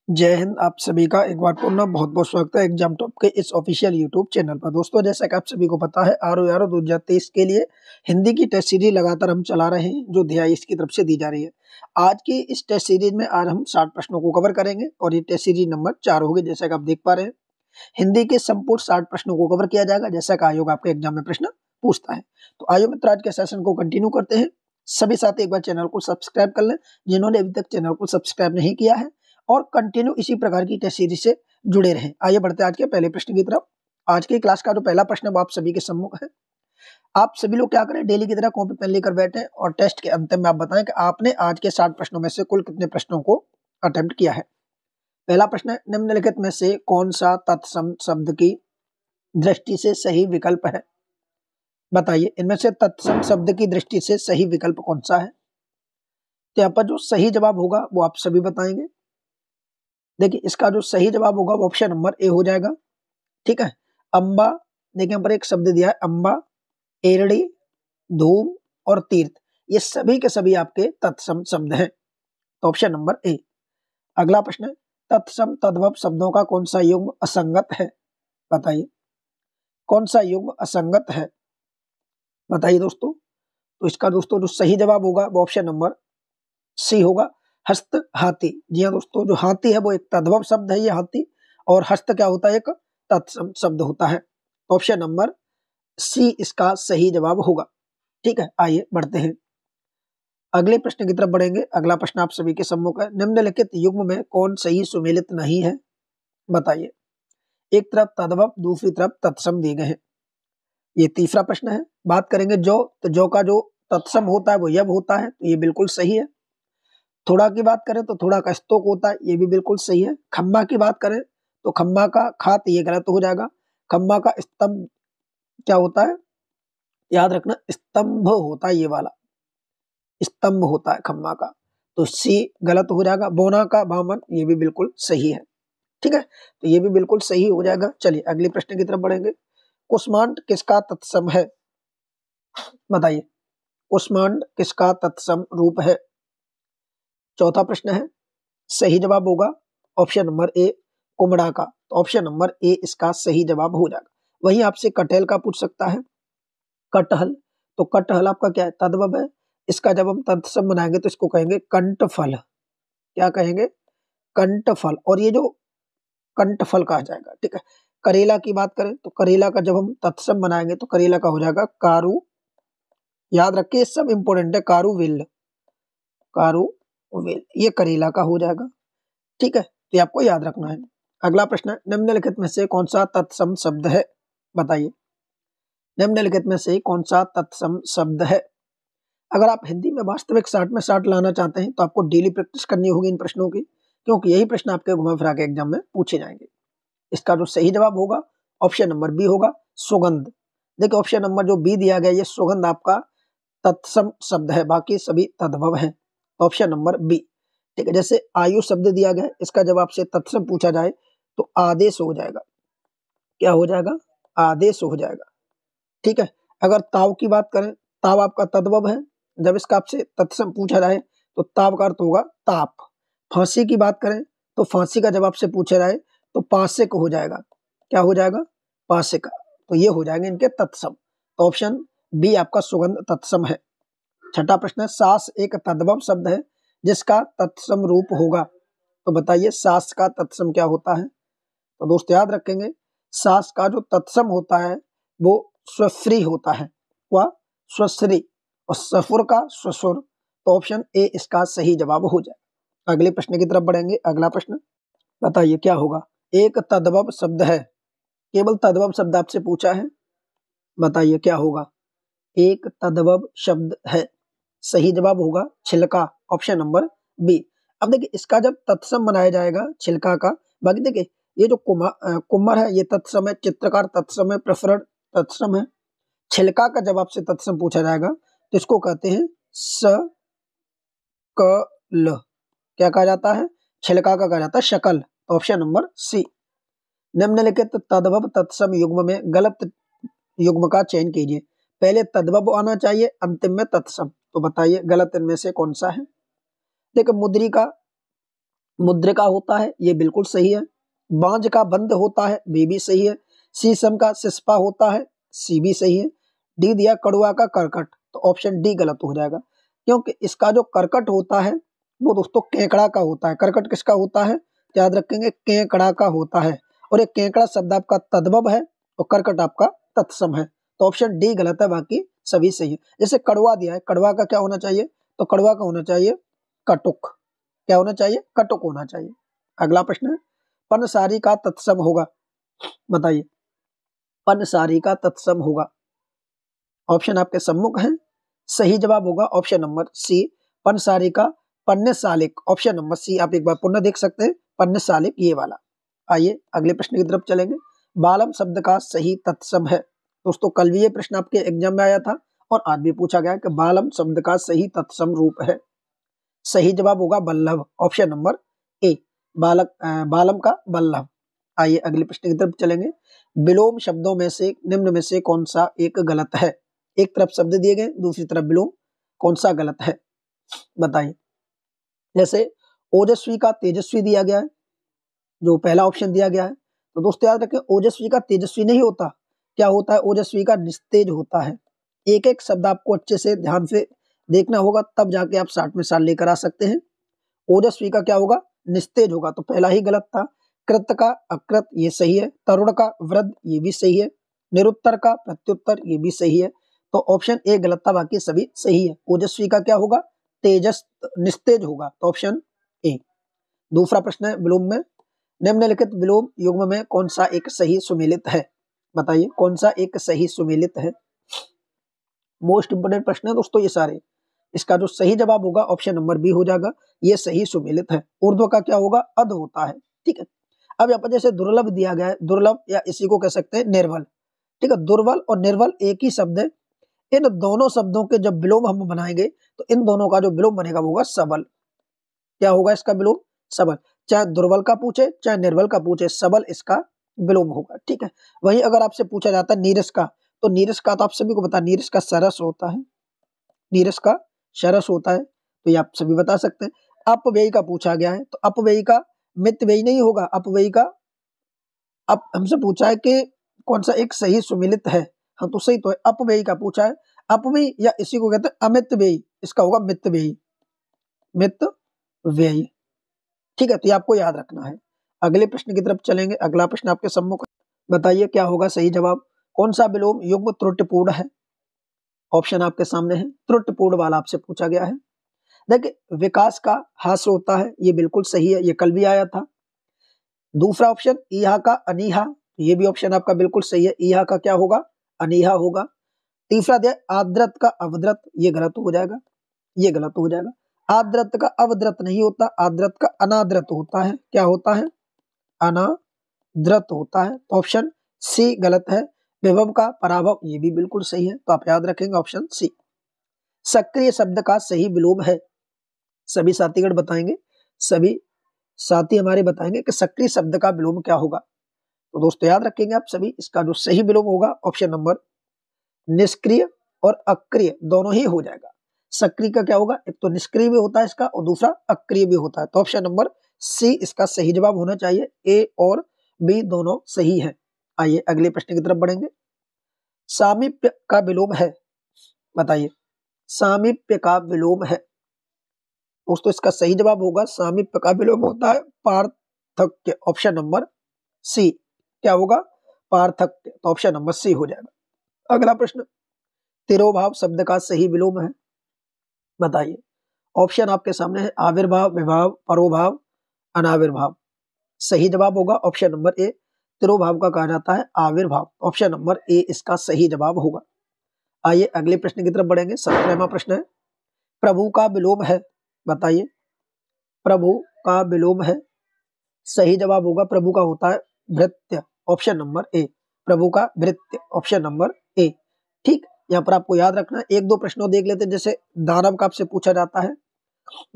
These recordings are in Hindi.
जय हिंद। आप सभी का एक बार पुनः बहुत बहुत स्वागत है एग्जाम टॉप के इस ऑफिशियल यूट्यूब चैनल पर। दोस्तों, जैसा कि आप सभी को पता है, आर 2023 के लिए हिंदी की टेस्ट सीरीज लगातार हम चला रहे हैं, जो DIS की तरफ से दी जा रही है। आज की इस टेस्ट सीरीज में आज हम 60 प्रश्नों को कवर करेंगे और ये टेस्ट सीरीज नंबर 4 होगी। जैसा कि आप देख पा रहे हैं, हिंदी के संपूर्ण 60 प्रश्नों को कवर किया जाएगा, जैसा कि आयोग आपके एग्जाम में प्रश्न पूछता है। तो आइए मित्र, आज के सेशन को कंटिन्यू करते हैं। सभी साथी एक बार चैनल को सब्सक्राइब कर लें जिन्होंने अभी तक चैनल को सब्सक्राइब नहीं किया है, और कंटिन्यू इसी प्रकार की टेस्ट सीरीज से जुड़े रहें। आइए बढ़ते हैं आज के पहले प्रश्न की तरफ। आज की क्लास का जो पहला प्रश्न वो आप सभी के सम्मुख है। आप सभी लोग क्या करें, डेली की तरह कॉपी पेन लेकर बैठे और टेस्ट के अंत में आप बताएं कि आपने आज के 60 प्रश्नों में से कुल कितने प्रश्नों को अटेम्प्ट किया है। पहला प्रश्न है, निम्नलिखित में से कौन सा तत्सम शब्द की दृष्टि से सही विकल्प है? बताइए, इनमें से तत्सम शब्द की दृष्टि से सही विकल्प कौन सा है? तो यहाँ पर जो सही जवाब होगा वो आप सभी बताएंगे। देखिए, इसका जो सही जवाब होगा वो ऑप्शन नंबर ए हो जाएगा। ठीक है। अंबा, देखिए यहाँ पर एक शब्द दिया है अंबा, एरड़ी, धूम और तीर्थ, ये सभी के सभी आपके तत्सम शब्द हैं, तो ऑप्शन नंबर ए। अगला प्रश्न है, तत्सम तद्भव शब्दों का कौन सा युग्म असंगत है? बताइए, कौन सा युग्म असंगत है? बताइए दोस्तों। तो इसका दोस्तों जो सही जवाब होगा वो ऑप्शन नंबर सी होगा, हस्त हाथी। जी हाँ दोस्तों, जो हाथी है वो एक तद्भव शब्द है, ये हाथी, और हस्त क्या होता है, एक तत्सम शब्द होता है। ऑप्शन नंबर सी इसका सही जवाब होगा। ठीक है, आइए बढ़ते हैं, अगले प्रश्न की तरफ बढ़ेंगे। अगला प्रश्न आप सभी के सम्मुख है, निम्नलिखित युग्म में कौन सही सुमेलित नहीं है? बताइए, एक तरफ तद्भव, दूसरी तरफ तत्सम दिए गए हैं। ये तीसरा प्रश्न है। बात करेंगे जो, तो जो का जो तत्सम होता है वो यब होता है, तो ये बिल्कुल सही है। थोड़ा की बात करें तो थोड़ा का स्तोक होता है, ये भी बिल्कुल सही है। खम्बा की बात करें तो खम्बा का खात, ये गलत हो जाएगा। खम्बा का स्तंभ क्या होता है, याद रखना, स्तंभ होता है, ये वाला स्तंभ होता है खम्बा का, तो सी गलत हो जाएगा। बोना का बामन, ये भी बिल्कुल सही है। ठीक है, तो ये भी बिल्कुल सही हो जाएगा। चलिए अगले प्रश्न की तरफ बढ़ेंगे। कुष्मांड किसका तत्सम है? बताइए, कुष्मांड किसका तत्सम रूप है? चौथा प्रश्न है, सही जवाब होगा ऑप्शन नंबर ए, कुमड़ा का, तो ऑप्शन नंबर ए इसका सही जवाब हो जाएगा। वहीं आपसे कटहल का पूछ सकता है, कटहल, तो कटहल आपका क्या है, तद्भव है। इसका जब हम तत्सम बनाएंगे तो इसको कहेंगे कंठफल। क्या कहेंगे, कंठफल, और ये जो कंठफल कहा जाएगा। ठीक है। करेला की बात करें तो करेला का जब हम तत्सम बनाएंगे तो करेला का हो जाएगा कारू, याद रखिए सब इंपोर्टेंट है, कारुविल, कारुविल, ये करेला का हो जाएगा। ठीक है, तो ये आपको याद रखना है। अगला प्रश्न है, निम्नलिखित में से कौन सा तत्सम शब्द है? बताइए, निम्नलिखित में से कौन सा तत्सम शब्द है? अगर आप हिंदी में वास्तविक 60 में 60 लाना चाहते हैं तो आपको डेली प्रैक्टिस करनी होगी इन प्रश्नों की, क्योंकि यही प्रश्न आपके घुमा फिरा के एग्जाम में पूछे जाएंगे। इसका जो सही जवाब होगा ऑप्शन नंबर बी होगा, सुगंध। देखिए, ऑप्शन नंबर जो बी दिया गया, ये सुगंध आपका तत्सम शब्द है, बाकी सभी तद्भव हैं, ऑप्शन नंबर बी। ठीक है। जैसे आयु शब्द दिया गया है, इसका जब आपसे तत्सम पूछा जाए तो आदेश हो जाएगा। क्या हो जाएगा, आदेश हो जाएगा। ठीक है। अगर ताव की बात करें, ताव आपका तद्भव है, जब इसका आपसे तत्सम पूछा जाए तो ताव का अर्थ होगा ताप। फांसी की बात करें तो फांसी का जब आपसे पूछा जाए तो पासिक हो जाएगा। क्या हो जाएगा, पासिका, तो ये हो जाएंगे इनके तत्सम, तो ऑप्शन बी आपका सुगंध तत्सम है। छठा प्रश्न है, सास एक तद्भव शब्द है जिसका तत्सम रूप होगा, तो बताइए सास का तत्सम क्या होता है? तो दोस्त याद रखेंगे, सास का जो तत्सम होता है वो स्वश्री होता है, वह स्वश्री, और सफुर का ससुर, तो ऑप्शन ए इसका सही जवाब हो जाए। अगले प्रश्न की तरफ बढ़ेंगे। अगला प्रश्न, बताइए क्या होगा, एक तद्भव शब्द है, केवल तद्भव शब्द आपसे पूछा है, बताइए क्या होगा, एक तद्भव शब्द है, सही जवाब होगा छिलका, ऑप्शन नंबर बी। अब देखिए, इसका जब तत्सम बनाया जाएगा छिलका का, बाकी देखिए ये जो कुम्मर है ये तत्सम है, चित्रकार तत्सम है, प्रफरण तत्सम है। छिलका का जब आपसे तत्सम पूछा जाएगा तो इसको कहते हैं सकल। क्या कहा जाता है, छिलका का कहा जाता है शकल, तो ऑप्शन नंबर सी। निम्नलिखित तद्भव तत्सम युग्म में गलत युग्म का चयन कीजिए। पहले तद्भव आना चाहिए, अंतिम में तत्सम, तो बताइए गलत इनमें से कौन सा है? देखिए, मुद्रिका मुद्रिका होता है, ये बिल्कुल सही है। बांझ का बंद होता है, बी भी सही है। शीशम का सिस्पा होता है, सी भी सही है। डी दिया कड़ुआ का करकट, तो ऑप्शन डी गलत हो जाएगा, क्योंकि इसका जो करकट होता है वो दोस्तों केकड़ा का होता है। करकट किसका होता है, याद रखेंगे, केकड़ा का होता है। और एक केकड़ा शब्द आपका तद्भव है और करकट आपका तत्सम है, तो ऑप्शन डी गलत है, बाकी सभी सही है। जैसे कड़वा दिया है, कड़वा का क्या होना चाहिए, तो कड़वा का होना चाहिए कटुक। क्या होना चाहिए, कटुक होना चाहिए। अगला प्रश्न है, पनसारी का तत्सम होगा, बताइए पनसारी का तत्सम होगा। ऑप्शन आपके सम्मुख है, सही जवाब होगा ऑप्शन नंबर सी, पनसारी का पन्नसालिक। ऑप्शन नंबर सी आप एक बार पुनः देख सकते हैं, पन्नसालिक ये वाला। आइए अगले प्रश्न की तरफ चलेंगे। बालम शब्द का सही तत्सम है। दोस्तों कल भी ये प्रश्न आपके एग्जाम में आया था और आज भी पूछा गया कि बालम शब्द का सही तत्सम रूप है। सही जवाब होगा बल्लभ, ऑप्शन नंबर ए, बालम का बल्लभ। आइए अगले प्रश्न की तरफ चलेंगे। विलोम शब्दों में से निम्न में से कौन सा एक गलत है। एक तरफ शब्द दिए गए, दूसरी तरफ विलोम, कौन सा गलत है, बताइए। जैसे ओजस्वी का तेजस्वी दिया गया है, जो पहला ऑप्शन दिया गया है, तो दोस्तों याद रखें ओजस्वी का तेजस्वी नहीं होता, क्या होता है, ओजस्वी का निस्तेज होता है। एक एक शब्द आपको अच्छे से ध्यान से देखना होगा, तब जाके आप 60 में 60 लेकर आ सकते हैं। ओजस्वी का क्या होगा, निस्तेज होगा, तो पहला ही गलत था। कृत का अकृत, ये सही है। तरुण का वृद्ध, ये भी सही है। निरुत्तर का प्रत्युत्तर, ये भी सही है। तो ऑप्शन ए गलत था, बाकी सभी सही है। ओजस्वी का क्या होगा, तेजस निस्तेज होगा, तो ऑप्शन ए। दूसरा प्रश्न है विलोम में, निम्नलिखित विलोम युग्म में कौन सा एक सही सुमेलित है, बताइए कौन सा एक सही सुमेलित है। मोस्ट इंपोर्टेंट प्रश्न है दोस्तों ये सारे। इसका जो सही जवाब होगा ऑप्शन नंबर बी हो जाएगा, ये सही सुमेलित है। ऊर्ध्व का क्या होगा, अध होता है, ठीक है। अब यहाँ पर जैसे दुर्लभ दिया गया है, दुर्लभ या इसी को कह सकते हैं निर्बल, ठीक है। दुर्बल और निर्बल एक ही शब्द है। इन दोनों शब्दों के जब विलोम हम बनाएंगे तो इन दोनों का जो विलोम बनेगा वो होगा सबल। क्या होगा इसका विलोम, सबल। चाहे दुर्बल का पूछे चाहे निर्बल का पूछे, सबल इसका विलोम होगा, ठीक है। वहीं अगर आपसे पूछा जाता है नीरस का, तो नीरस का तो आप सभी को पता है, नीरस का सरस होता है, नीरस का शरस होता है, तो ये आप सभी बता सकते हैं। अपव्ययी का पूछा गया है, तो अपव्ययी का मितव्ययी नहीं होगा, अपव्ययी का, अब हमसे पूछा है कि कौन सा एक सही सुमिलित है, हाँ तो सही तो है, अपव्ययी का पूछा है। अपव्ययी या इसी को कहते हैं अमित व्ययी, इसका होगा मित व्ययी, मित व्ययी, ठीक है। तो ये आपको याद रखना है। अगले प्रश्न की तरफ चलेंगे। अगला प्रश्न आपके सम्मुख, बताइए क्या होगा सही जवाब। कौन सा विलोम युग्म त्रुटिपूर्ण है, ऑप्शन आपके सामने है। त्रुटिपूर्ण वाला आपसे पूछा गया है। देखिए विकास का हास्य होता है, ये बिल्कुल सही है, ये कल भी आया था। दूसरा ऑप्शन इहा का अनीहा, ये भी ऑप्शन आपका बिल्कुल सही है, इहा का क्या होगा, अनीहा होगा। तीसरा दिया आद्रत का अवद्रत, ये गलत हो जाएगा, ये गलत हो जाएगा। आद्रत का अवद्रत नहीं होता, आद्रत का अनाद्रत होता है। क्या होता है, अनाद्रत होता है, तो ऑप्शन सी गलत है। विभव का पराभव, ये भी बिल्कुल सही है, तो आप याद रखेंगे ऑप्शन सी। सक्रिय शब्द का सही विलोम है, सभी साथीगण बताएंगे, सभी साथी हमारे बताएंगे कि सक्रिय शब्द का विलोम क्या होगा। तो दोस्तों याद रखेंगे आप सभी, इसका जो सही विलोम होगा ऑप्शन नंबर निष्क्रिय और अक्रिय दोनों ही हो जाएगा। सक्रिय का क्या होगा, एक तो निष्क्रिय भी होता है इसका और दूसरा अक्रिय भी होता है, तो ऑप्शन नंबर सी इसका सही जवाब होना चाहिए। ए और बी दोनों सही है। आइए अगले प्रश्न की तरफ बढ़ेंगे। सामीप्य का विलोम है, बताइए सामीप्य का विलोम है। दोस्तों इसका सही जवाब होगा, सामीप्य का विलोम होता है पार्थक्य, ऑप्शन नंबर सी। क्या होगा, पार्थक्य, तो ऑप्शन नंबर सी हो जाएगा। अगला प्रश्न, तिरोभाव शब्द का सही विलोम है, बताइए। ऑप्शन आपके सामने है, आविर्भाव, विभाव, परोभाव, अनाविर्भाव। सही जवाब होगा ऑप्शन नंबर ए, तिरोभाव का कहा जाता है आविर्भाव, ऑप्शन नंबर ए इसका सही जवाब होगा। आइए अगले प्रश्न की तरफ बढ़ेंगे। 17वां प्रश्न है, प्रभु का विलोम है, बताइए प्रभु का विलोम है। सही जवाब होगा, प्रभु का होता है भृत्य, ऑप्शन नंबर ए, प्रभु का भृत्य, ऑप्शन नंबर ए, ठीक। यहाँ पर आपको याद रखना है, एक दो प्रश्नों देख लेते हैं। जैसे दानव का आपसे पूछा जाता है,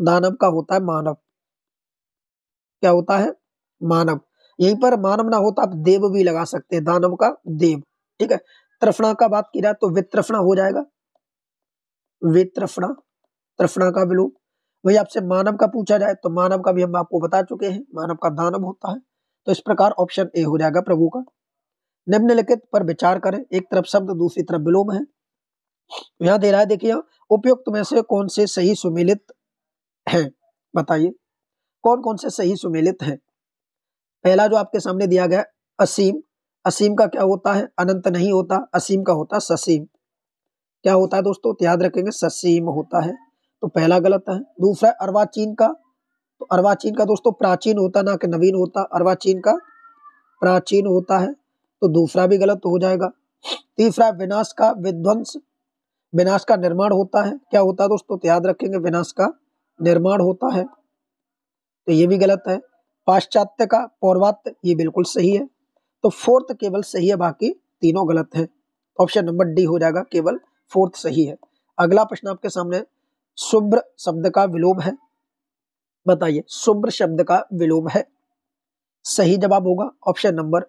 दानव का होता है मानव, क्या होता है, मानव। यहीं पर मानव ना होता आप देव भी लगा सकते हैं, दानव का देव, ठीक है। तृष्णा का बात की जाए तो वित्रफणा हो जाएगा, वित्रफणा, तृष्णा का विलोम। वही आपसे मानव का पूछा जाए तो मानव का भी हम आपको बता चुके हैं, मानव का दानव होता है। तो इस प्रकार ऑप्शन ए हो जाएगा प्रभु का। निम्नलिखित पर विचार करें, एक तरफ शब्द दूसरी तरफ विलोम है। यहाँ दे रहा है, देखिए उपयुक्त में से कौन से सही सुमेलित हैं, बताइए कौन कौन से सही सुमेलित हैं। पहला जो आपके सामने दिया गया असीम, असीम का क्या होता है, अनंत नहीं होता, असीम का होता है ससीम। क्या होता है दोस्तों, तो याद रखेंगे ससीम होता है, तो पहला गलत है। दूसरा अर्वाचीन का, तो अर्वाचीन का दोस्तों प्राचीन होता ना कि नवीन होता, अर्वाचीन का प्राचीन होता है, तो दूसरा भी गलत हो जाएगा। तीसरा विनाश का विध्वंस, विनाश का निर्माण होता है, क्या होता है दोस्तों, तो याद रखेंगे विनाश का निर्माण होता है, तो ये भी गलत है। पाश्चात्य का पौर्वात्य, ये बिल्कुल सही है। तो फोर्थ केवल सही है, बाकी तीनों गलत है। ऑप्शन नंबर डी हो जाएगा, केवल फोर्थ सही है। अगला प्रश्न आपके सामने, शुभ्र शब्द का विलोम है, बताइए शुभ्र शब्द का विलोम है। सही जवाब होगा ऑप्शन नंबर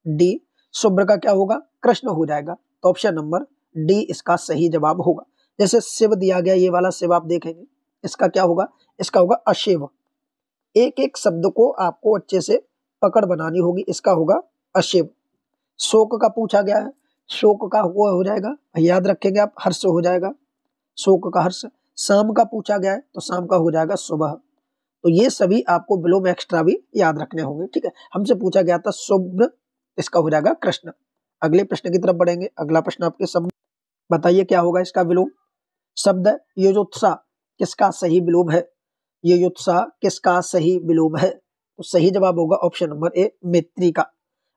डी, शुभ्र का क्या होगा, कृष्ण हो जाएगा, तो ऑप्शन नंबर डी इसका सही जवाब होगा। जैसे शिव दिया गया, ये वाला शिव आप देखेंगे, इसका क्या होगा, इसका होगा अशिव। एक एक शब्द को आपको अच्छे से पकड़ बनानी होगी, इसका होगा अशिव। शोक का पूछा गया है, शोक का वो हो जाएगा, याद रखेंगे आप, हर्ष हो जाएगा, शोक का हर्ष। शाम का पूछा गया है, तो शाम का हो जाएगा सुबह। तो ये सभी आपको विलोम एक्स्ट्रा भी याद रखने होंगे, ठीक है। हमसे पूछा गया था शुभ्र, इसका हो जाएगा कृष्ण। अगले प्रश्न की तरफ बढ़ेंगे। अगला प्रश्न आपके सामने, बताइए क्या होगा इसका विलोम। शब्द युयुत्सा किसका सही विलोम है, युयुत्सा किसका सही विलोम है, तो सही जवाब होगा ऑप्शन नंबर ए मैत्री का।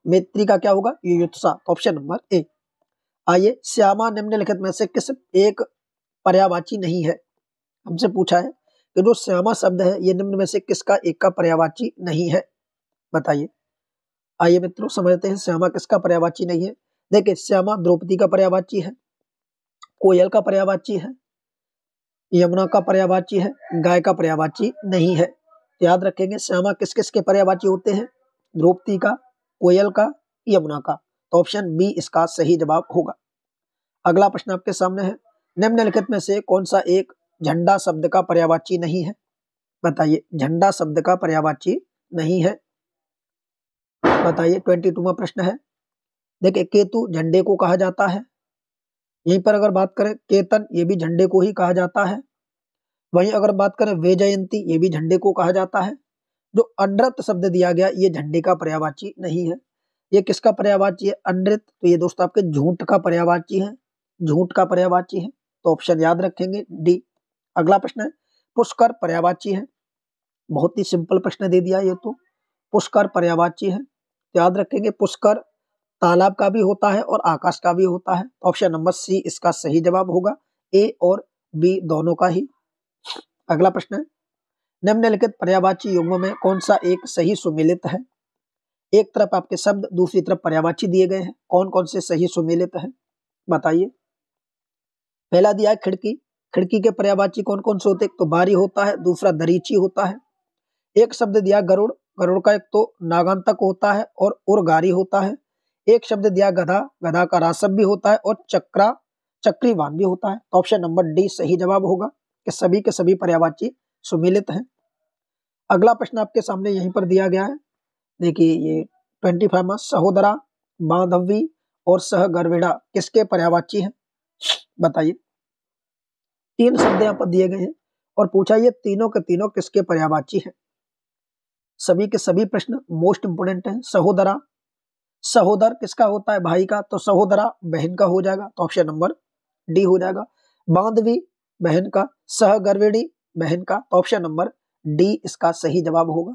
मैत्री का क्या होगा, युयुत्सा, ऑप्शन नंबर ए। आइए, श्यामा निम्नलिखित में से किस एक पर्यायवाची नहीं है। हमसे पूछा है कि जो श्यामा शब्द है ये निम्न में से किसका एक का पर्यायवाची नहीं है, बताइए। आइए मित्रों समझते हैं श्यामा किसका पर्यायवाची नहीं है। देखिए श्यामा द्रौपदी का पर्यायवाची है, कोयल का पर्यायवाची है, यमुना का पर्यायवाची है, गाय का पर्यायवाची नहीं है। याद रखेंगे श्यामा किस किस के पर्यायवाची होते हैं, द्रौपदी का, कोयल का, यमुना का, तो ऑप्शन बी इसका सही जवाब होगा। अगला प्रश्न आपके सामने है, निम्नलिखित में से कौन सा एक झंडा शब्द का पर्यायवाची नहीं है, बताइए झंडा शब्द का पर्यायवाची नहीं है, बताइए। 22वां प्रश्न है, देखिए केतु झंडे को कहा जाता है, यहीं पर अगर बात करें केतन, ये भी झंडे को ही कहा जाता है। वहीं अगर बात करें वैजयंती, ये भी झंडे को कहा जाता है। जो अनृत शब्द दिया गया ये झंडे का पर्यायवाची नहीं है। ये किसका पर्यायवाची है, अनृत, तो ये दोस्तों आपके झूठ का पर्यायवाची है, झूठ का पर्यायवाची है, तो ऑप्शन याद रखेंगे डी। अगला प्रश्न है, पुष्कर पर्यायवाची है, बहुत ही सिंपल प्रश्न दे दिया ये तो, पुष्कर पर्यायवाची है, तो याद रखेंगे पुष्कर तालाब का भी होता है और आकाश का भी होता है, ऑप्शन नंबर सी इसका सही जवाब होगा, ए और बी दोनों का ही। अगला प्रश्न है, निम्नलिखित पर्यायवाची युग्म में कौन सा एक सही सुमेलित है। एक तरफ आपके शब्द दूसरी तरफ पर्यायवाची दिए गए हैं, कौन कौन से सही सुमेलित है, बताइए। पहला दिया है खिड़की, खिड़की के पर्यायवाची कौन कौन से होते हैं, तो बारी होता है, दूसरा दरीची होता है। एक शब्द दिया गरुड़, गरुड़ का एक तो नागांतक होता है और उर्गारी होता है। एक शब्द दिया गधा, गधा का रासव भी होता है और चक्रीवान भी होता है, तो ऑप्शन नंबर डी सही जवाब होगा कि सभी के सभी पर्यायवाची सुमेलित हैं। अगला प्रश्न आपके सामने यहीं पर दिया गया है, देखिए ये 25वां, सहोदरा, बांधवी और सहगर्भिणा किसके पर्यायवाची हैं, बताइए। तीन शब्द यहाँ पर दिए गए हैं और पूछा ये तीनों के तीनों किसके पर्यायवाची हैं। सभी के सभी प्रश्न मोस्ट इंपोर्टेंट है। सहोदरा, सहोदर किसका होता है, भाई का, तो सहोदरा बहन का हो जाएगा, तो ऑप्शन नंबर डी हो जाएगा। बांधवी बहन का, सहगर्भिणी बहन का, तो ऑप्शन नंबर डी इसका सही जवाब होगा।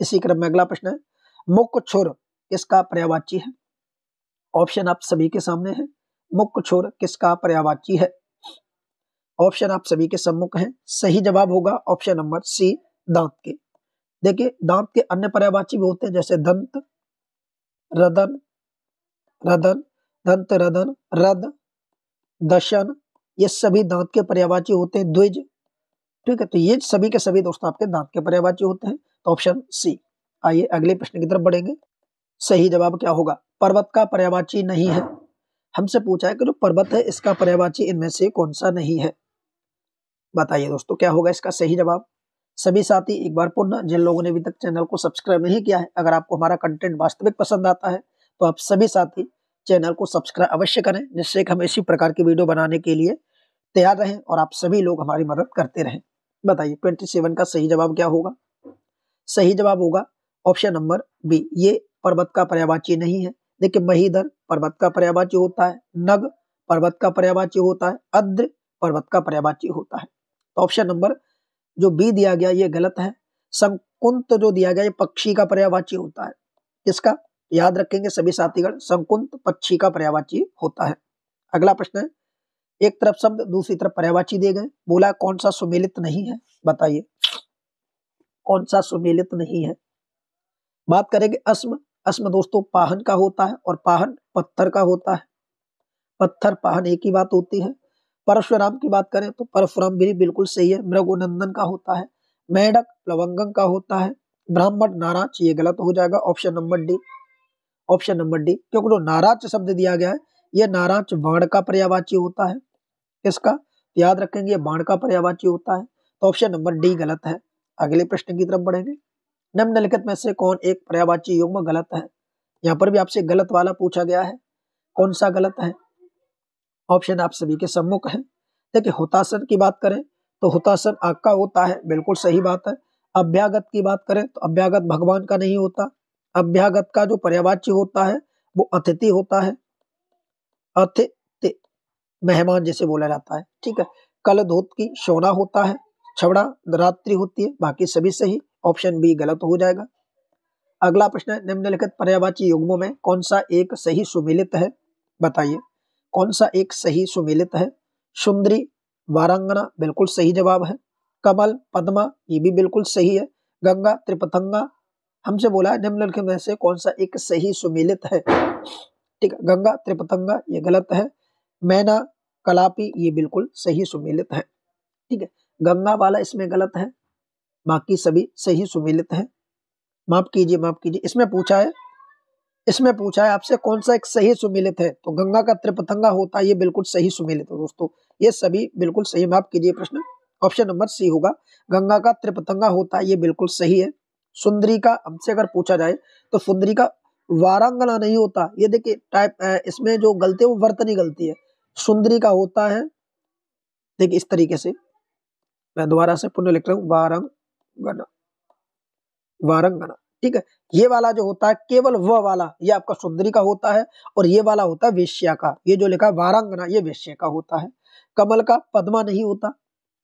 इसी क्रम में अगला प्रश्न है, मुक छुर किसका पर्यायवाची है, ऑप्शन आप सभी के सामने है, मुक छुर किसका पर्यायवाची है, ऑप्शन आप सभी के सम्मुख है। सही जवाब होगा ऑप्शन नंबर सी, दांत के। देखिए दांत के अन्य पर्यायवाची भी होते हैं, जैसे दंत, रदन, रदन, दंत रदन, रद, दशन, ये सभी दांत के पर्यायवाची होते हैं। द्विज, ठीक है, तो ये सभी के सभी दोस्तों आपके दांत के पर्यायवाची होते हैं, तो ऑप्शन सी। आइए अगले प्रश्न की तरफ बढ़ेंगे। सही जवाब क्या होगा, पर्वत का पर्यायवाची नहीं है। हमसे पूछा है कि जो पर्वत है इसका पर्यायवाची इनमें से कौन सा नहीं है, बताइए दोस्तों क्या होगा इसका सही जवाब। सभी साथी एक बार पुनः जिन लोगों ने अभी तक चैनल को सब्सक्राइब नहीं किया है, अगर आपको हमारा कंटेंट वास्तविक पसंद आता है तो आप सभी साथी चैनल को सब्सक्राइब अवश्य करें, जिससे कि हम इसी प्रकार की वीडियो बनाने के लिए तैयार रहें और आप सभी लोग हमारी मदद करते रहें। बताइए 27 का सही जवाब क्या होगा। सही जवाब होगा ऑप्शन नंबर बी, ये पर्वत का पर्यायवाची नहीं है। देखिए महीधर पर्वत का पर्यायवाची होता है, नग पर्वत का पर्यायवाची होता है, अद्र पर्वत का पर्यायवाची होता है। तो ऑप्शन नंबर जो बी दिया गया ये गलत है। संकुंत जो दिया गया ये पक्षी का पर्यायवाची होता है। किसका याद रखेंगे सभी साथीगण, संकुंत पक्षी का पर्यायवाची होता है। अगला प्रश्न है, एक तरफ शब्द दूसरी तरफ पर्यायवाची दिए गए, बोला कौन सा सुमेलित नहीं है। बताइए कौन सा सुमेलित नहीं है। बात करेंगे अस्म। अस्म दोस्तों पाहन का होता है और पाहन पत्थर का होता है। पत्थर पाहन एक ही बात होती है। परशुराम की बात करें तो परशुराम भी बिल्कुल सही है, मृगुनंदन का होता है। मेढक प्लवंगम का होता है। ब्राह्मण नाराज ये गलत हो जाएगा, option number D. Option number D, क्योंकि जो नाराज शब्द दिया गया है ये नाराज बाण का पर्यायवाची होता है। किसका याद रखेंगे, ये बाण का पर्यायवाची होता है। तो ऑप्शन नंबर डी गलत है। अगले प्रश्न की तरफ बढ़ेंगे। निम्नलिखित में से कौन एक पर्यायवाची युग्म गलत है। यहाँ पर भी आपसे गलत वाला पूछा गया है, कौन सा गलत है। ऑप्शन आप सभी के सम्मुख है। देखिए हुतासन की बात करें तो हुतासन आग का होता है, बिल्कुल सही बात है। अभ्यागत की बात करें तो अभ्यागत भगवान का नहीं होता। अभ्यागत का जो पर्यायवाची होता है वो अतिथि होता है। अतिथि मेहमान जैसे बोला जाता है, ठीक है। कल धोत की सोना होता है, छवड़ा रात्रि होती है, बाकी सभी सही। ऑप्शन बी गलत हो जाएगा। अगला प्रश्न है, निम्नलिखित पर्यायवाची युग्मों में कौन सा एक सही सुमेलित है। बताइए कौन सा एक सही सुमेलित है। सुंदरी वारांगना बिल्कुल सही जवाब है। कमल पद्मा ये भी बिल्कुल सही है। गंगा त्रिपथंगा हमसे बोला है निम्नलिखित में से कौन सा एक सही सुमेलित है, ठीक है। गंगा त्रिपथंगा ये गलत है। मैना कलापी ये बिल्कुल सही सुमेलित है, ठीक है। गंगा वाला इसमें गलत है, बाकी सभी सही सुमेलित है। माफ कीजिए माफ कीजिए, इसमें पूछा है आपसे कौन सा एक सही सुमेलित है, तो गंगा का त्रिपथंगा होता है, ये बिल्कुल सही सुमेलित है दोस्तों, ये सभी बिल्कुल सही। माफ कीजिए प्रश्न ऑप्शन नंबर सी होगा, गंगा का त्रिपथंगा होता है, ये बिल्कुल सही है। सुंदरी का हमसे अगर पूछा जाए तो सुंदरी का वारांगना नहीं होता, ये देखिए टाइप इसमें जो गलती है वो वर्तनी गलती है। सुंदरी का होता है, देखिए इस तरीके से मैं दोबारा से पुनः लिख रहा हूँ, वारंगना वारंगना, ठीक है। ये वाला जो होता है केवल वह वाला ये आपका सुंदरी का होता है, और ये वाला होता है वेश्या का। ये जो लिखा है वारांगना ये वेश्या का होता है। कमल का पद्मा नहीं होता,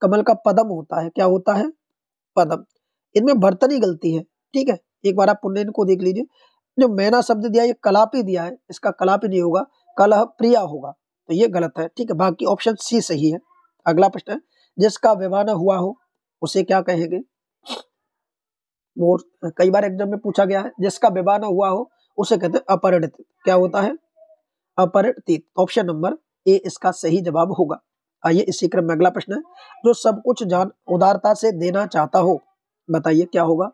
कमल का पदम होता है। क्या होता है, पदम। इनमें बर्तनी गलती है, ठीक है। एक बार आप पुण्य को देख लीजिए। जो मैना शब्द दिया ये कलापी दिया है, इसका कलापी नहीं होगा, कलह प्रिया होगा, तो ये गलत है, ठीक है। बाकी ऑप्शन सी सही है। अगला प्रश्न है, जिसका विवाह न हुआ हो उसे क्या कहेंगे। वो कई बार एग्जाम में पूछा गया है, जिसका विवाह न हुआ हो उसे कहते हैं अपरिणित। क्या होता है, अपरिणित। ऑप्शन नंबर ए इसका सही जवाब होगा। आइए इसी क्रम में अगला प्रश्न है, जो सब कुछ जान उदारता से देना चाहता हो। बताइए क्या होगा,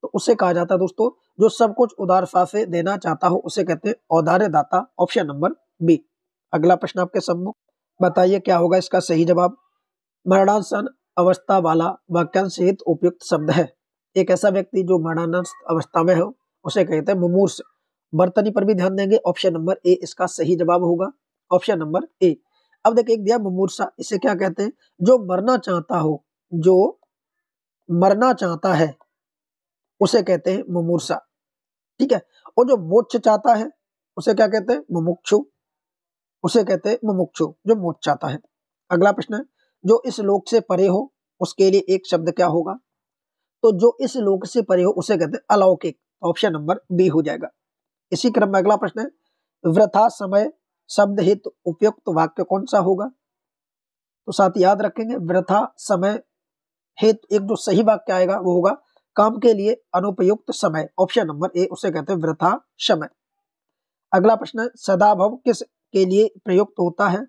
तो उसे कहा जाता है दोस्तों, जो सब कुछ उदारता से देना चाहता हो उसे कहते हैं औदार्य दाता। Option number B. अगला प्रश्न आपके सम्मुख, बताइए क्या होगा इसका सही जवाब। मरणासन अवस्था वाला वाक्यांश हित उपयुक्त शब्द है। एक ऐसा व्यक्ति जो मरणासन अवस्था में हो उसे कहते हैं मुमूर्ष। बर्तनी पर भी ध्यान देंगे, ऑप्शन नंबर ए इसका सही जवाब होगा। Option number A. अब देखिए एक दिया मुमूर्षा, इसे क्या कहते हैं, जो मरना चाहता हो, जो मरना चाहता है उसे कहते हैं मुमूर्षा, ठीक है। और जो मोक्ष चाहता है उसे क्या कहते हैं, मुमुक्षु। उसे कहते हैं मुमुक्षु, जो मोक्ष चाहता है। अगला प्रश्न है, जो इस लोक से परे हो उसके लिए एक शब्द क्या होगा। तो जो इस लोक से परे हो उसे कहते हैं अलौकिक। ऑप्शन नंबर बी हो जाएगा। इसी क्रम में अगला प्रश्न है, वृथा समय शब्द हित उपयुक्त वाक्य कौन सा होगा। तो साथ याद रखेंगे, वृथा समय हित एक जो सही वाक्य आएगा वो होगा काम के लिए अनुपयुक्त समय। ऑप्शन नंबर ए उसे कहते हैं वृथा समय। अगला प्रश्न है, सदाभव किस के लिए प्रयुक्त होता है।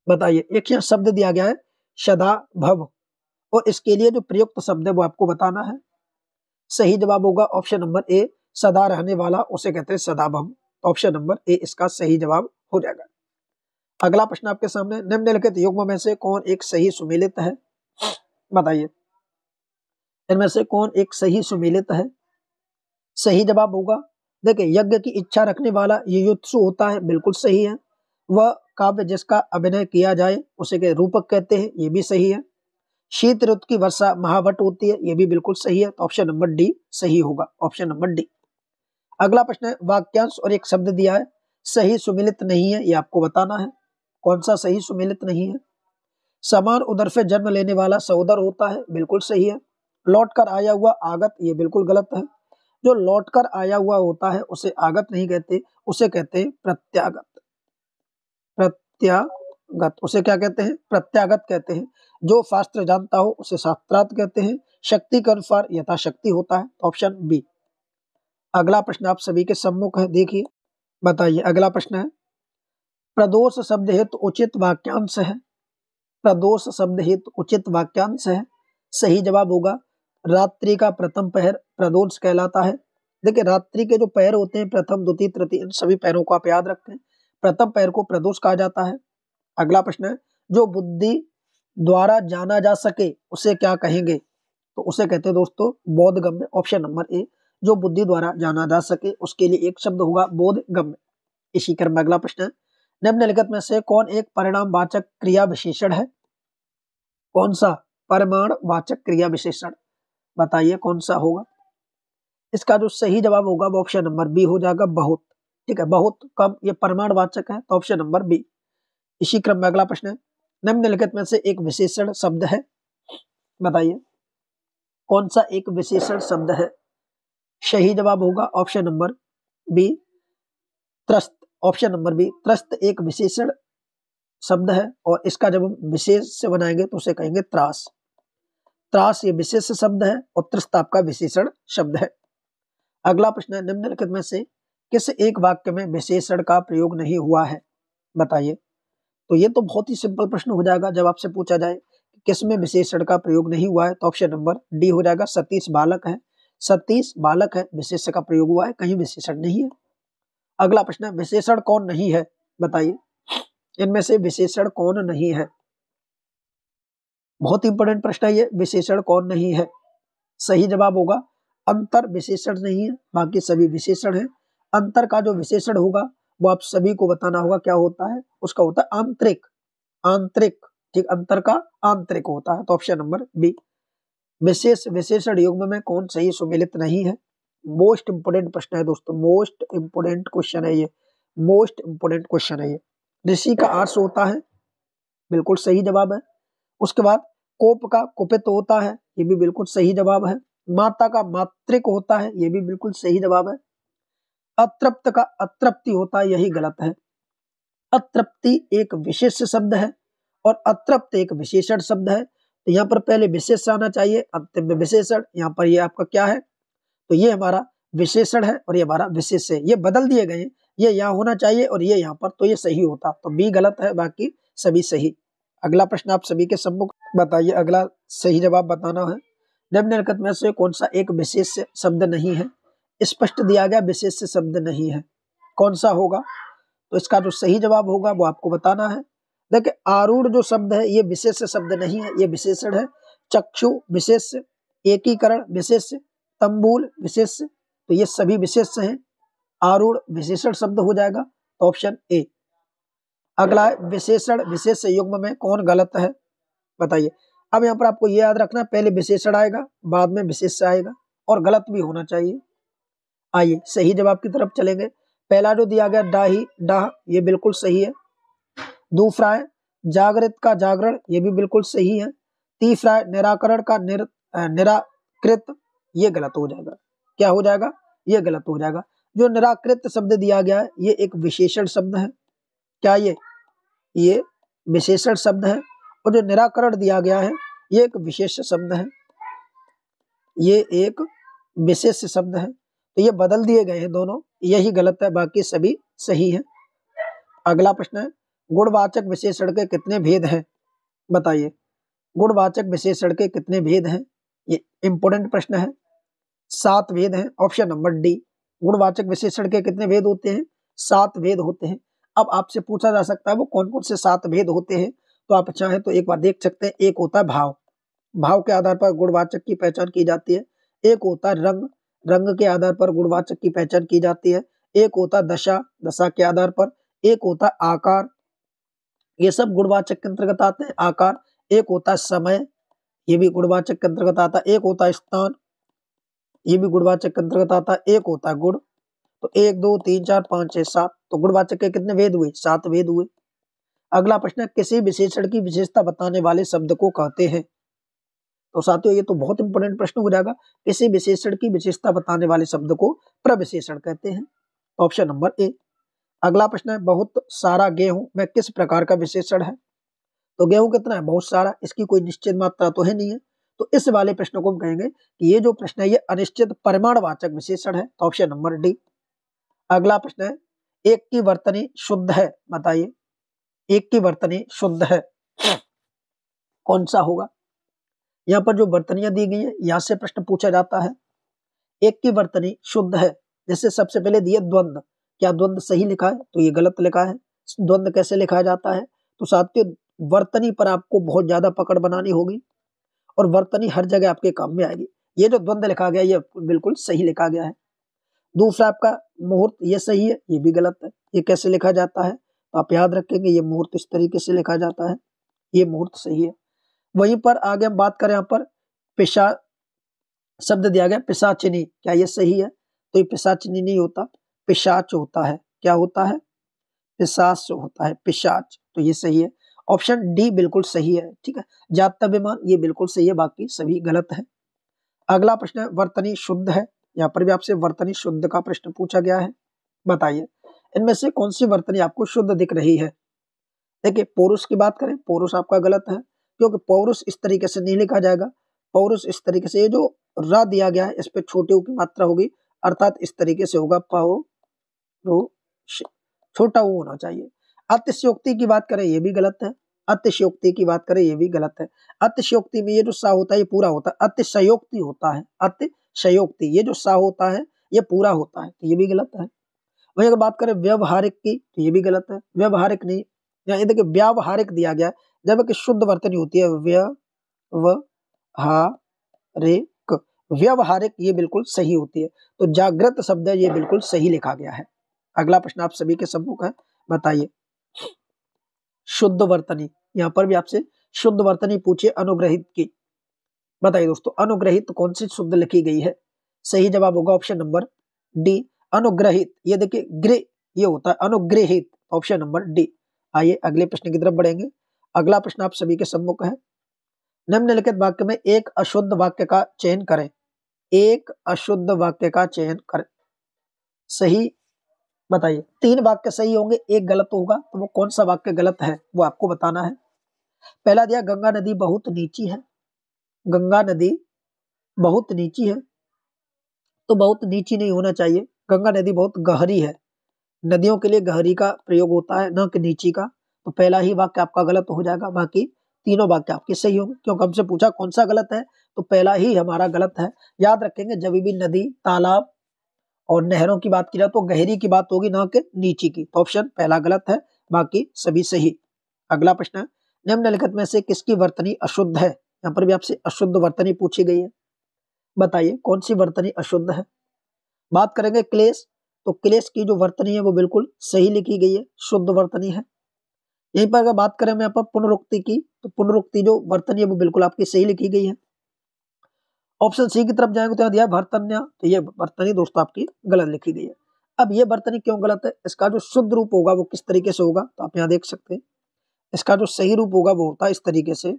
बताइए, एक यहाँ शब्द दिया गया है सदाभव, और इसके लिए जो प्रयुक्त शब्द है वो आपको बताना है। सही जवाब होगा ऑप्शन नंबर ए, सदा रहने वाला उसे कहते हैं सदाभव। ऑप्शन नंबर ए इसका सही जवाब हो जाएगा। अगला प्रश्न आपके सामने, निम्नलिखित युग्म में से कौन एक सही सुमेलित है। बताइए इनमें से कौन एक सही सुमेलित है? सही जवाब होगा, देखिए यज्ञ की इच्छा रखने वाला युयुत्सु होता है, बिल्कुल सही है। वह काव्य जिसका अभिनय किया जाए उसे के रूपक कहते हैं, ये भी सही है। शीत ऋतु की वर्षा महावट होती है, ये भी बिल्कुल सही है। तो ऑप्शन नंबर डी सही होगा, ऑप्शन नंबर डी। अगला प्रश्न है, वाक्यांश और एक शब्द दिया है, सही सुमेलित नहीं है, ये आपको बताना है। कौन सा सही सुमेलित नहीं है? समान उदर से जन्म लेने वाला सहोदर होता है, बिल्कुल सही है। लौट कर आया हुआ आगत, ये बिल्कुल गलत है। जो लौट कर आया हुआ होता है उसे आगत नहीं कहते, उसे कहते हैं प्रत्यागत। प्रत्यागत उसे क्या कहते हैं? प्रत्यागत कहते हैं। जो शास्त्र जानता हो उसे शास्त्रार्थ कहते हैं। शक्ति के अनुसार यथाशक्ति होता है, ऑप्शन बी। अगला प्रश्न आप सभी के सम्मुख है, देखिए बताइए। अगला प्रश्न है, प्रदोष शब्द हेतु उचित वाक्यांश है। प्रदोष शब्द हेतु उचित वाक्यांश है, सही जवाब होगा रात्रि का प्रथम पहर प्रदोष कहलाता है। देखिए रात्रि के जो पैर होते हैं, प्रथम द्वितीय तृतीय, इन सभी पैरों को आप याद रखें, प्रथम पैर को प्रदोष कहा जाता है। अगला प्रश्न है, जो बुद्धि द्वारा जाना जा सके उसे क्या कहेंगे? तो उसे कहते हैं दोस्तों बोधगम्य, ऑप्शन नंबर ए। जो बुद्धि द्वारा जाना जा सके उसके लिए एक शब्द होगा बोधगम्य। इसी क्रम में अगला प्रश्न है, निम्नलिखित में से कौन एक परिणामवाचक क्रिया विशेषण है? कौन सा परिमाणवाचक क्रिया विशेषण, बताइए कौन सा होगा? इसका जो सही जवाब होगा वो ऑप्शन नंबर बी हो जाएगा, बहुत। ठीक है, बहुत कम, ये परिमाणवाचक है, तो ऑप्शन नंबर बी। इसी क्रम में अगला प्रश्न है, निम्नलिखित में से एक विशेषण शब्द है, बताइए कौन सा एक विशेषण शब्द है? सही जवाब होगा ऑप्शन नंबर बी, त्रस्त। ऑप्शन नंबर बी, त्रस्त एक विशेषण शब्द है, और इसका जब हम विशेष से बनाएंगे तो उसे कहेंगे त्रास। त्रास ये विशेष शब्द है और त्रस्त आपका विशेषण शब्द है। अगला प्रश्न है, निम्नलिखित में से किस एक वाक्य में विशेषण का प्रयोग नहीं हुआ है? बताइए। तो ये तो बहुत ही सिंपल प्रश्न हो जाएगा, जब आपसे पूछा जाए कि किस में विशेषण का प्रयोग नहीं हुआ है, तो ऑप्शन नंबर डी हो जाएगा, सतीश बालक है। सतीश बालक है, विशेषण का प्रयोग हुआ है, कहीं विशेषण नहीं है। अगला प्रश्न है, विशेषण कौन नहीं है? बताइए इनमें से विशेषण कौन नहीं है? बहुत इंपॉर्टेंट प्रश्न है ये, विशेषण कौन नहीं है? सही जवाब होगा अंतर विशेषण नहीं है, बाकी सभी विशेषण है। अंतर का जो विशेषण होगा वो आप सभी को बताना होगा, क्या होता है? उसका होता है आंतरिक। आंतरिक, ठीक, अंतर का आंतरिक होता है, तो ऑप्शन नंबर बी। विशेष विशेषण युग्म में कौन सही सुमेलित नहीं है? मोस्ट इंपोर्टेंट प्रश्न है दोस्तों, मोस्ट इंपोर्टेंट क्वेश्चन है ये, मोस्ट इंपोर्टेंट क्वेश्चन है ये। ऋषि का आर्ष होता है, बिल्कुल सही जवाब है। उसके बाद कोप का कुपित होता है, ये भी बिल्कुल सही जवाब है। माता का मातृक होता है, ये भी बिल्कुल सही जवाब है। अतृप्त का अतृप्ति होता है, यही गलत है। अतृप्ति एक विशेष शब्द है और अतृप्त एक विशेषण शब्द है, तो यहाँ पर पहले विशेष आना चाहिए, अंतिम में विशेषण। यहाँ पर ये आपका क्या है? तो ये हमारा विशेषण है और ये हमारा विशेष है, ये बदल दिए गए हैं, ये यहाँ होना चाहिए और ये यहाँ पर, तो ये सही होता, तो बी गलत है, बाकी सभी सही। अगला प्रश्न आप सभी के सम्मुख, बताइए अगला सही जवाब बताना है। निम्नलिखित में से कौन सा एक विशेष शब्द नहीं है? स्पष्ट दिया गया विशेष शब्द नहीं है, कौन सा होगा? तो इसका जो सही जवाब होगा वो आपको बताना है। देखिए आरूढ़ जो शब्द है ये विशेष शब्द नहीं है, ये विशेषण है। चक्षु विशेष, एकीकरण विशेष, तंबूल विशेष, तो ये सभी विशेष हैं। आरूढ़ विशेषण शब्द हो जाएगा, तो ऑप्शन ए। अगला है विशेषण विशेष युग्म में कौन गलत है? बताइए। अब यहाँ पर आपको ये याद रखना, पहले विशेषण आएगा बाद में विशेष आएगा, और गलत भी होना चाहिए। आइए सही जवाब की तरफ चलेंगे। पहला जो दिया गया डाही डाह, ये बिल्कुल सही है। दूसरा है जागृत का जागरण, ये भी बिल्कुल सही है। तीसरा है निराकरण का निराकृत, ये गलत हो जाएगा। क्या हो जाएगा? ये गलत हो जाएगा। जो निराकृत शब्द दिया गया है ये एक विशेषण शब्द है, क्या ये विशेषण शब्द है, और जो निराकरण दिया गया है ये एक विशेष शब्द है, ये एक विशेष शब्द है, तो ये बदल दिए गए हैं दोनों, यही गलत है, बाकी सभी सही है। अगला प्रश्न है गुणवाचक विशेषण के कितने भेद हैं? बताइए गुणवाचक विशेषण के कितने भेद हैं? ये इंपॉर्टेंट प्रश्न है। 7 भेद हैं, ऑप्शन नंबर डी। गुणवाचक विशेषण के कितने भेद होते हैं? 7 भेद होते हैं। अब आपसे पूछा जा सकता है वो कौन कौन से 7 भेद होते हैं, तो आप चाहें तो एक बार देख सकते हैं। एक होता है भाव, भाव के आधार पर गुणवाचक की पहचान की जाती है। एक होता है रंग, रंग के आधार पर गुणवाचक की पहचान की जाती है। एक होता है दशा, दशा के आधार पर। एक होता है आकार, ये सब गुणवाचक के अंतर्गत आते हैं, आकार। एक होता है समय, ये भी गुणवाचक के अंतर्गत आता है। एक होता है स्थान, ये भी गुणवाचक के अंतर्गत आता है। एक होता है गुण। तो 1 2 3 4 5 6 7, तो गुणवाचक के कितने भेद हुए? 7 भेद हुए। अगला प्रश्न है, किसी विशेषण की विशेषता बताने वाले शब्द को कहते हैं। तो साथियों ये तो बहुत इंपॉर्टेंट प्रश्न हो जाएगा। किसी विशेषण की विशेषता बताने वाले शब्द को प्रविशेषण कहते हैं। Option number A. अगला प्रश्न है, बहुत सारा गेहूं में किस प्रकार का विशेषण है? तो गेहूं कितना है? बहुत सारा, इसकी कोई निश्चित मात्रा तो है नहीं है। तो इस वाले प्रश्न को हम कहेंगे कि ये जो प्रश्न है ये अनिश्चित परिमाणवाचक विशेषण है। तो ऑप्शन नंबर डी। अगला प्रश्न है, एक की वर्तनी शुद्ध है, बताइए। एक की वर्तनी शुद्ध है, कौन सा होगा? यहाँ पर जो वर्तनियां दी गई है यहाँ से प्रश्न पूछा जाता है। एक की वर्तनी शुद्ध है, जैसे सबसे पहले दिए द्वंद्व, क्या द्वंद्व सही लिखा है? तो ये गलत लिखा है। द्वंद्व कैसे लिखा जाता है? तो साथियों वर्तनी पर आपको बहुत ज्यादा पकड़ बनानी होगी और वर्तनी हर जगह आपके काम में आएगी। ये जो द्वंद्व लिखा गया ये बिल्कुल सही लिखा गया है। दूसरा आपका मुहूर्त, ये सही है, ये भी गलत है। ये कैसे लिखा जाता है? तो आप याद रखेंगे ये मुहूर्त इस तरीके से लिखा जाता है, ये मुहूर्त सही है। वहीं पर आगे हम बात करें, यहाँ पर पिशा शब्द दिया गया पिशाचिनी, क्या ये सही है? तो ये पिशाचिनी नहीं होता, पिशाच होता है। क्या होता है? पिशाच होता है, पिशाच। तो ये सही है। ऑप्शन डी बिल्कुल सही है। ठीक है, जात्यभिमान ये बिल्कुल सही है, बाकी सभी गलत है। अगला प्रश्न है, वर्तनी शुद्ध है। यहाँ पर भी आपसे वर्तनी शुद्ध का प्रश्न पूछा गया है, बताइए इनमें से कौन सी वर्तनी आपको शुद्ध दिख रही है? देखिए पौरुष की बात करें, पौरुष आपका गलत है, क्योंकि पौरुष इस तरीके से नहीं लिखा जाएगा। पौरुष इस तरीके से, ये जो रा दिया गया है इस पे छोटे ऊ की मात्रा होगी, अर्थात इस तरीके से होगा पौरुष, छोटा ऊ होना चाहिए। अतिशयोक्ति की बात करें ये भी गलत है। अतिशयोक्ति की बात करें ये भी गलत है। अतिशयोक्ति में ये जो सा होता है ये पूरा होता है, अतिशयोक्ति होता है। अतिशयोक्ति, ये जो सा होता है ये पूरा होता है, तो ये भी गलत है। वही अगर बात करें व्यवहारिक की, तो ये भी गलत है। व्यवहारिक नहीं, यहाँ देखिए व्यावहारिक दिया गया है, जबकि शुद्ध वर्तनी होती है व्यवहारिक। व्यवहारिक ये बिल्कुल सही होती है। तो जागृत शब्द है ये बिल्कुल सही लिखा गया है। अगला प्रश्न आप सभी के सम्मुख है, बताइए शुद्ध वर्तनी। यहाँ पर भी आपसे शुद्ध वर्तनी पूछे अनुग्रहित की, बताइए दोस्तों अनुग्रहित कौन सी शुद्ध लिखी गई है? सही जवाब होगा ऑप्शन नंबर डी, अनुग्रहित। ये देखिए गृह ये होता है अनुग्रहित, ऑप्शन नंबर डी। आइए अगले प्रश्न की तरफ बढ़ेंगे। अगला प्रश्न आप सभी के सम्मुख है, निम्नलिखित वाक्य में एक अशुद्ध वाक्य का चयन करें। एक अशुद्ध वाक्य का चयन करें, सही बताइए। 3 वाक्य सही होंगे, एक गलत होगा, तो वो कौन सा वाक्य गलत है वो आपको बताना है। पहला दिया गंगा नदी बहुत नीची है। गंगा नदी बहुत नीची है, तो बहुत नीची नहीं होना चाहिए, गंगा नदी बहुत गहरी है। नदियों के लिए गहरी का प्रयोग होता है, न कि नीची का। तो पहला ही वाक्य आपका गलत हो जाएगा, बाकी तीनों वाक्य आपके सही होंगे, क्योंकि हमसे पूछा कौन सा गलत है, तो पहला ही हमारा गलत है। याद रखेंगे जब भी नदी, तालाब और नहरों की बात की जाए तो गहरी की बात होगी, न कि नीची की। तो ऑप्शन पहला गलत है, बाकी सभी सही। अगला प्रश्न है, निम्नलिखित में से किसकी वर्तनी अशुद्ध है? यहाँ पर भी आपसे अशुद्ध वर्तनी पूछी गई है, बताइए कौन सी वर्तनी अशुद्ध है। बात करेंगे क्लेश, तो क्लेश की जो वर्तनी है वो बिल्कुल सही लिखी गई है, शुद्ध वर्तनी है। यहीं पर अगर बात करें मैं यहाँ पर पुनरुक्ति की, तो पुनरुक्ति जो वर्तनी है वो बिल्कुल आपकी सही लिखी गई है। ऑप्शन सी की तरफ जाएंगे तो यहाँ दिया वर्तन्य, तो ये वर्तनी दोस्तों आपकी गलत लिखी गई है। अब ये वर्तनी क्यों गलत है, इसका जो शुद्ध रूप होगा वो किस तरीके से होगा, तो आप यहाँ देख सकते हैं। इसका जो सही रूप होगा वो होता है इस तरीके से,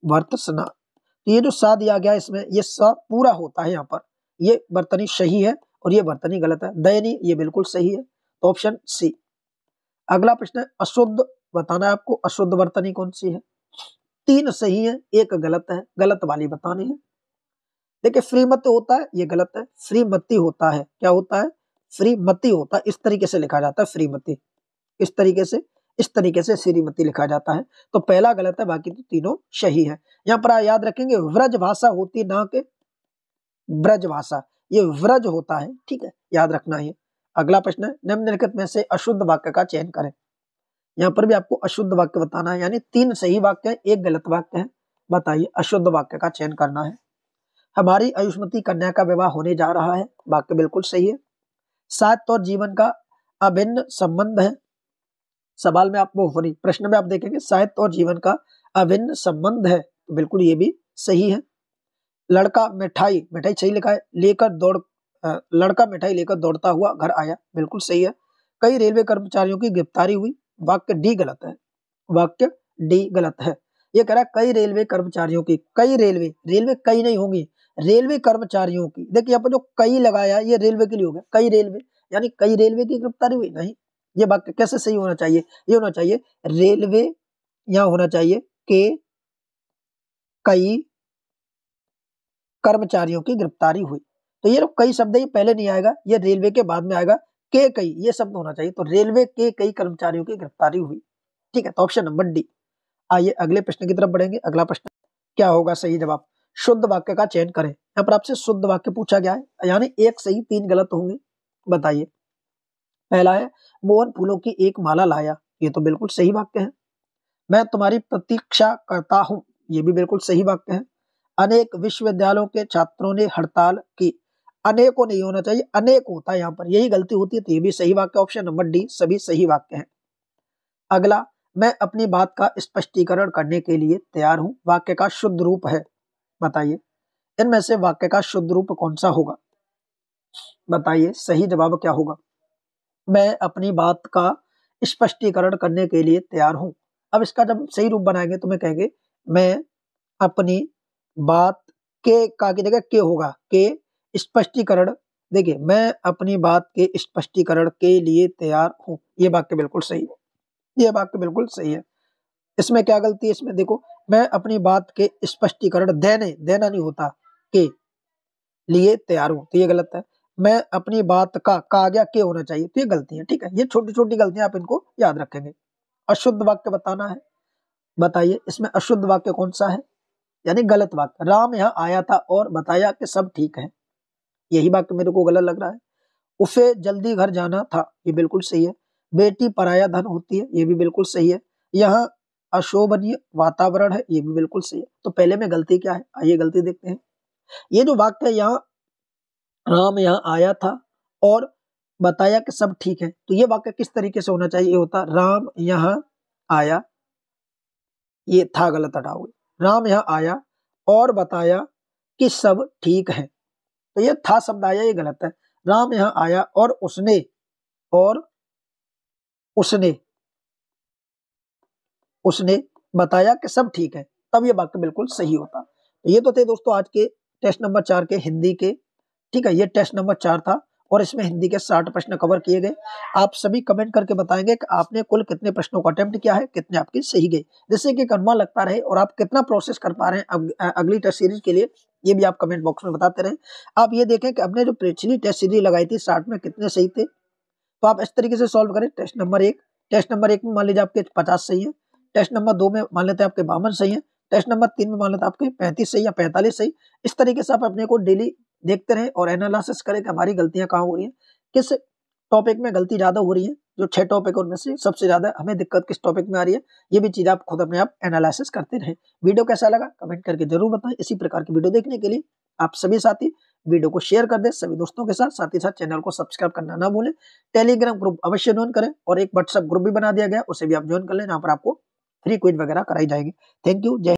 वर्तसना। तो ये जो सा दिया गया इसमें, ये सा पूरा होता है यहाँ पर, ये वर्तनी सही है और ये वर्तनी गलत है। दयनीय ये बिल्कुल सही है, तो ऑप्शन सी। अगला प्रश्न है, अशुद्ध बताना है आपको, अशुद्ध वर्तनी कौन सी है? 3 सही है, 1 गलत है, गलत वाली बतानी है। देखिए श्रीमती होता है, ये गलत है। श्रीमती होता है, क्या होता है? श्रीमती होता है, इस तरीके से लिखा जाता है श्रीमती, इस तरीके से श्रीमती लिखा जाता है। तो पहला गलत है, बाकी तो तीनों सही है। यहाँ पर याद रखेंगे व्रज भाषा होती ना कि ब्रज भाषा, ये व्रज होता है, ठीक है, याद रखना है। अगला प्रश्न है, निम्नलिखित में से अशुद्ध वाक्य का चयन करें। यहाँ पर भी आपको अशुद्ध वाक्य बताना है, यानी 3 सही वाक्य है, 1 गलत वाक्य है। बताइए, अशुद्ध वाक्य का चयन करना है। हमारी आयुष्मती कन्या का विवाह होने जा रहा है, वाक्य बिल्कुल सही है। साहित्य और जीवन का अभिन्न संबंध है। सवाल में आप प्रश्न में आप देखेंगे साहित्य और जीवन का अभिन्न संबंध है, तो बिल्कुल ये भी सही है। लड़का मिठाई सही लिखा है, लड़का मिठाई लेकर दौड़ता हुआ घर आया, बिल्कुल सही है। कई रेलवे कर्मचारियों की गिरफ्तारी हुई, वाक्य डी गलत है, वाक्य डी गलत है। ये कह रहा है कई रेलवे कर्मचारियों की, कई रेलवे कई नहीं होंगी, रेलवे कर्मचारियों की। देखिए यहाँ पर जो कई लगाया ये रेलवे के लिए हो गया, कई रेलवे यानी कई रेलवे की गिरफ्तारी हुई, नहीं। ये वाक्य कैसे सही होना चाहिए, ये होना चाहिए रेलवे, यहाँ होना चाहिए के कई कर्मचारियों की गिरफ्तारी हुई। तो ये कई शब्द ये पहले नहीं आएगा, ये रेलवे के बाद में आएगा, के कई ये शब्द होना चाहिए। तो रेलवे के कई कर्मचारियों की गिरफ्तारी हुई, ठीक है। तो ऑप्शन नंबर डी। आइए अगले प्रश्न की तरफ बढ़ेंगे। अगला प्रश्न क्या होगा सही जवाब, शुद्ध वाक्य का चयन करें। यहाँ पर आपसे शुद्ध वाक्य पूछा गया है, यानी एक सही 3 गलत होंगे। बताइए, पहला है मोहन फूलों की एक माला लाया, ये तो बिल्कुल सही वाक्य है। मैं तुम्हारी प्रतीक्षा करता हूं, ये भी बिल्कुल सही वाक्य है। अनेक विश्वविद्यालयों के छात्रों ने हड़ताल की, अनेकों नहीं होना चाहिए, अनेक होता है यहाँ पर, यही गलती होती है। तो ये भी सही वाक्य, ऑप्शन नंबर डी सभी सही वाक्य हैं। अगला, मैं अपनी बात का स्पष्टीकरण करने के लिए तैयार हूं, वाक्य का शुद्ध रूप है। बताइए इनमें से वाक्य का शुद्ध रूप कौन सा होगा, बताइए सही जवाब क्या होगा। मैं अपनी बात का स्पष्टीकरण करने के लिए तैयार हूं। अब इसका जब सही रूप बनाएंगे तो मैं कहेंगे मैं अपनी बात के का की जगह के होगा, के स्पष्टीकरण। देखिए मैं अपनी बात के स्पष्टीकरण के लिए तैयार हूं, ये वाक्य बिल्कुल सही है, ये वाक्य बिल्कुल सही है। इसमें क्या गलती है, इसमें देखो मैं अपनी बात के स्पष्टीकरण देना नहीं होता, के लिए तैयार हूं, तो ये गलत है। मैं अपनी बात का आ गया, के होना चाहिए, तो ये गलती है, ठीक है। ये छोटी छोटी गलतियां आप इनको याद रखेंगे। अशुद्ध वाक्य बताना है। बताइए इसमें अशुद्ध वाक्य कौन सा है, यानी गलत वाक्य। राम यहाँ आया था और बताया कि सब ठीक है, यही वाक्य मेरे को गलत लग रहा है। उसे जल्दी घर जाना था, ये बिल्कुल सही है। बेटी पराया धन होती है, ये भी बिल्कुल सही है। यहाँ अशोभनीय वातावरण है, ये भी बिल्कुल सही है। तो पहले में गलती क्या है, आइए गलती देखते हैं। ये जो वाक्य है यहाँ राम यहाँ आया था और बताया कि सब ठीक है, तो ये वाक्य किस तरीके से होना चाहिए, ये होता राम यहाँ आया, ये था गलत हटाओगे। राम यहाँ आया और बताया कि सब ठीक है, तो ये था शब्द आया, ये गलत है। राम यहाँ आया और और उसने उसने बताया कि सब ठीक है, तब ये वाक्य बिल्कुल सही होता। तो ये तो थे दोस्तों आज के टेस्ट नंबर 4 के हिंदी के, ठीक है। ये टेस्ट नंबर 4 था और इसमें हिंदी के 60 प्रश्न कवर किए गए। आप सभी कमेंट करके बताएंगे कि आपने कुल कितने प्रश्नों को अटेम्प्ट किया है, कितने आपके सही गए, जिससे कि एक अनुमान लगता रहे और आप कितना प्रोसेस कर पा रहे हैं अगली टेस्ट सीरीज के लिए, ये भी आप कमेंट बॉक्स में बताते रहे। आप ये देखें कि हमने जो पिछली टेस्ट सीरीज लगाई थी 60 में कितने सही थे, तो आप इस तरीके से सॉल्व करें। टेस्ट नंबर 1 में मान लीजिए आपके 50 सही है, टेस्ट नंबर 2 में मान लेते हैं आपके 52 सही है, टेस्ट नंबर 3 में मान लेते हैं आपके 35 सही या 45 सही। इस तरीके से आप अपने को डेली देखते रहें और एनालिसिस करें कि हमारी गलतियां कहाँ हो रही हैं, किस टॉपिक में गलती ज्यादा हो रही है। जो 6 टॉपिक उनमें से सबसे ज्यादा हमें दिक्कत किस टॉपिक में आ रही है, ये भी चीज आप खुद अपने आप एनालिसिस करते रहें। वीडियो कैसा लगा कमेंट करके जरूर बताएं। इसी प्रकार की वीडियो देखने के लिए आप सभी साथी वीडियो को शेयर कर दें सभी दोस्तों के साथ, साथ ही साथ चैनल को सब्सक्राइब करना ना भूलें। टेलीग्राम ग्रुप अवश्य ज्वाइन करें और एक व्हाट्सएप ग्रुप भी बना दिया गया, उसे भी आप ज्वाइन कर लें, यहाँ पर आपको फ्री क्विज वगैरह कराई जाएगी। थैंक यू, जय